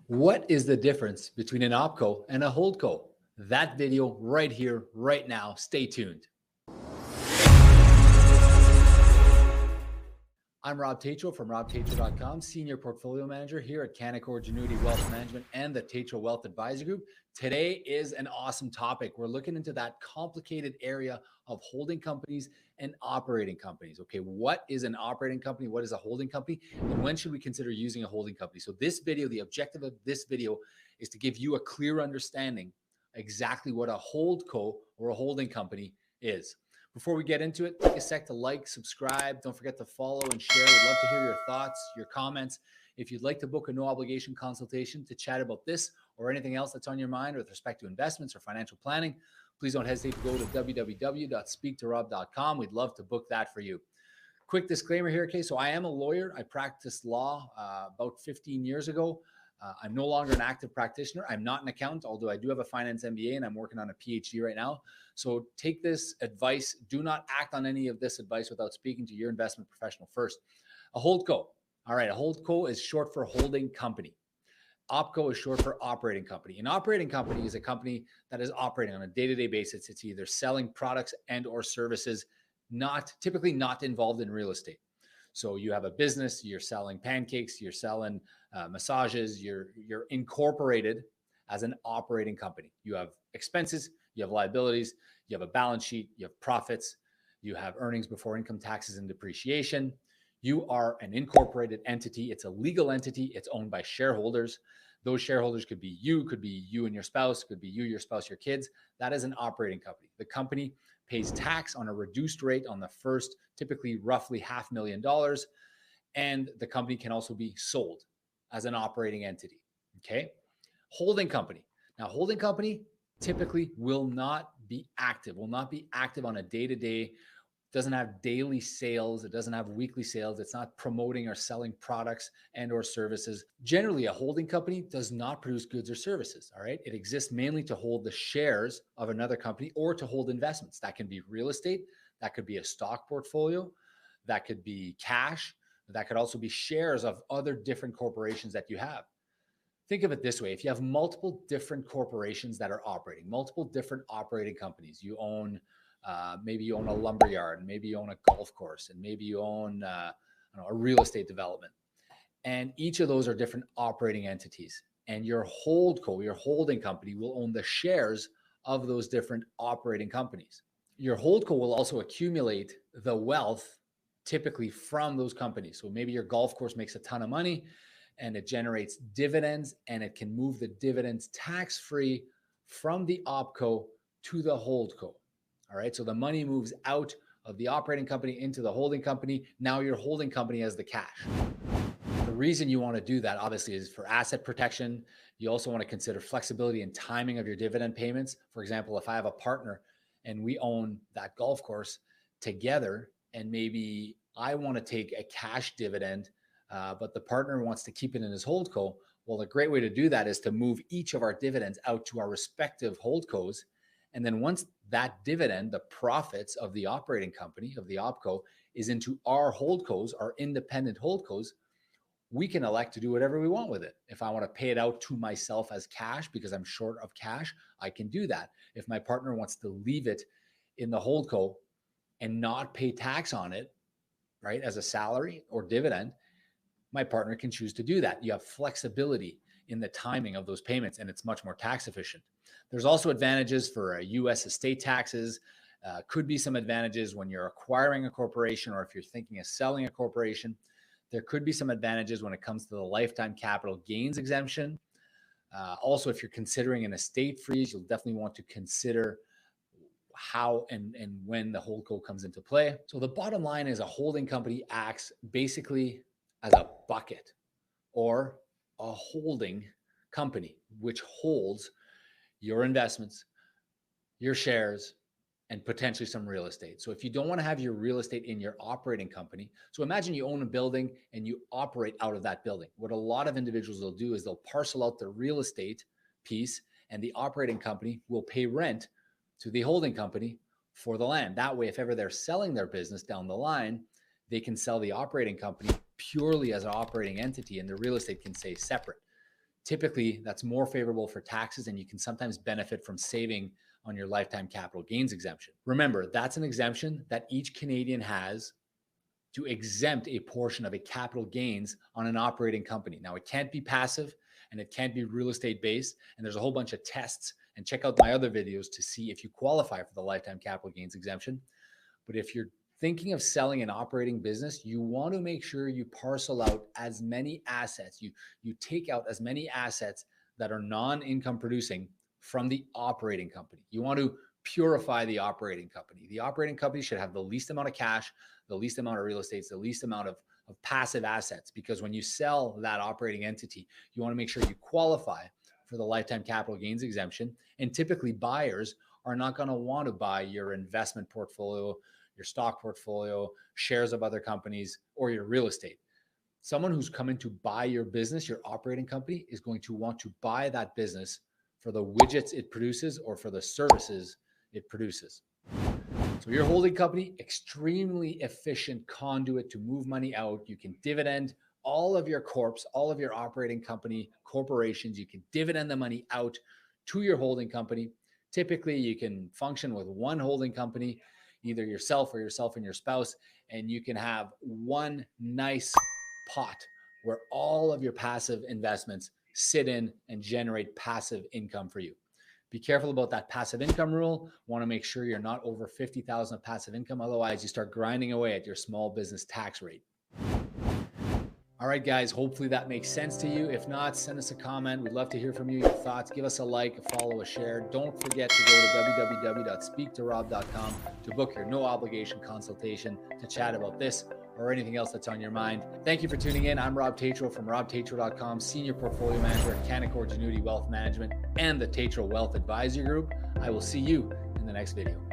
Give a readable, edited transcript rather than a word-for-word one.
What is the difference between an opco and a holdco? That video right here, right now. Stay tuned. I'm Rob Tetrault from robtetrault.com, Senior Portfolio Manager here at Canaccord Genuity Wealth Management and the Tetrault Wealth Advisory Group. Today is an awesome topic. We're looking into that complicated area of holding companies and operating companies. Okay, what is an operating company? What is a holding company? And when should we consider using a holding company? So this video, the objective of this video is to give you a clear understanding exactly what a holdco or a holding company is. Before we get into it, take a sec to like, subscribe. Don't forget to follow and share. We'd love to hear your thoughts, your comments. If you'd like to book a no obligation consultation to chat about this or anything else that's on your mind with respect to investments or financial planning, please don't hesitate to go to www.speaktorob.com. We'd love to book that for you. Quick disclaimer here, okay? So I am a lawyer. I practiced law about 15 years ago. I'm no longer an active practitioner. I'm not an accountant, although I do have a finance MBA and I'm working on a PhD right now. So take this advice. Do not act on any of this advice without speaking to your investment professional first. A holdco. All right, a holdco is short for holding company. Opco is short for operating company. An operating company is a company that is operating on a day-to-day basis. It's either selling products and or services, typically not involved in real estate. So you have a business, you're selling pancakes, you're selling massages, you're incorporated as an operating company. You have expenses, you have liabilities, you have a balance sheet, you have profits, you have earnings before income taxes and depreciation. You are an incorporated entity. It's a legal entity. It's owned by shareholders. Those shareholders could be you and your spouse, could be you, your spouse, your kids. That is an operating company. The company pays tax on a reduced rate on the first, typically roughly $500,000. And the company can also be sold as an operating entity. Okay. Holding company. Now, holding company typically will not be active on a day-to-day, doesn't have daily sales. It doesn't have weekly sales. It's not promoting or selling products and or services. Generally, a holding company does not produce goods or services. All right. It exists mainly to hold the shares of another company or to hold investments. That can be real estate. That could be a stock portfolio. That could be cash. That could also be shares of other different corporations that you have. Think of it this way. If you have multiple different corporations that are operating, multiple different operating companies, you own maybe you own a lumber yard, maybe you own a golf course, and maybe you own a real estate development. And each of those are different operating entities. And your holdco, your holding company, will own the shares of those different operating companies. Your holdco will also accumulate the wealth typically from those companies. So maybe your golf course makes a ton of money and it generates dividends, and it can move the dividends tax-free from the opco to the holdco. All right. So the money moves out of the operating company into the holding company. Now your holding company has the cash. The reason you want to do that, obviously, is for asset protection. You also want to consider flexibility and timing of your dividend payments. For example, if I have a partner and we own that golf course together, and maybe I want to take a cash dividend, but the partner wants to keep it in his holdco. Well, a great way to do that is to move each of our dividends out to our respective holdcos. And then once that dividend, the profits of the operating company, of the opco, is into our holdcos, our independent holdcos, we can elect to do whatever we want with it. If I want to pay it out to myself as cash because I'm short of cash, I can do that. If my partner wants to leave it in the holdco and not pay tax on it, right, as a salary or dividend, my partner can choose to do that. You have flexibility in the timing of those payments, and it's much more tax efficient. There's also advantages for U.S. estate taxes. Could be some advantages when you're acquiring a corporation, or if you're thinking of selling a corporation. There could be some advantages when it comes to the lifetime capital gains exemption. Also, if you're considering an estate freeze, you'll definitely want to consider how and when the holdco comes into play. So the bottom line is a holding company acts basically as a bucket or a holding company, which holds your investments, your shares, and potentially some real estate. So if you don't want to have your real estate in your operating company, so imagine you own a building and you operate out of that building. What a lot of individuals will do is they'll parcel out the real estate piece, and the operating company will pay rent to the holding company for the land. That way, if ever they're selling their business down the line, they can sell the operating company purely as an operating entity, and the real estate can stay separate. Typically, that's more favorable for taxes, and you can sometimes benefit from saving on your lifetime capital gains exemption. Remember, that's an exemption that each Canadian has to exempt a portion of a capital gains on an operating company. Now, it can't be passive and it can't be real estate based. And there's a whole bunch of tests. And check out my other videos to see if you qualify for the lifetime capital gains exemption. But if you're thinking of selling an operating business, you want to make sure you parcel out as many assets. You take out as many assets that are non-income producing from the operating company. You want to purify the operating company. The operating company should have the least amount of cash, the least amount of real estate, the least amount of passive assets, because when you sell that operating entity, you want to make sure you qualify for the lifetime capital gains exemption. And typically buyers are not going to want to buy your investment portfolio, your stock portfolio, shares of other companies, or your real estate. Someone who's coming to buy your business, your operating company, is going to want to buy that business for the widgets it produces or for the services it produces. So your holding company, extremely efficient conduit to move money out. You can dividend all of your corps, all of your operating company corporations. You can dividend the money out to your holding company. Typically, you can function with one holding company, either yourself and your spouse, and you can have one nice pot where all of your passive investments sit in and generate passive income for you. Be careful about that passive income rule. Want to make sure you're not over 50,000 of passive income. Otherwise, you start grinding away at your small business tax rate. All right, guys, hopefully that makes sense to you. If not, send us a comment. We'd love to hear from you, your thoughts. Give us a like, a follow, a share. Don't forget to go to www.speaktorob.com to book your no obligation consultation to chat about this or anything else that's on your mind. Thank you for tuning in. I'm Rob Tetrault from robtetrault.com, Senior Portfolio Manager at Canaccord Genuity Wealth Management and the Tetrault Wealth Advisory Group. I will see you in the next video.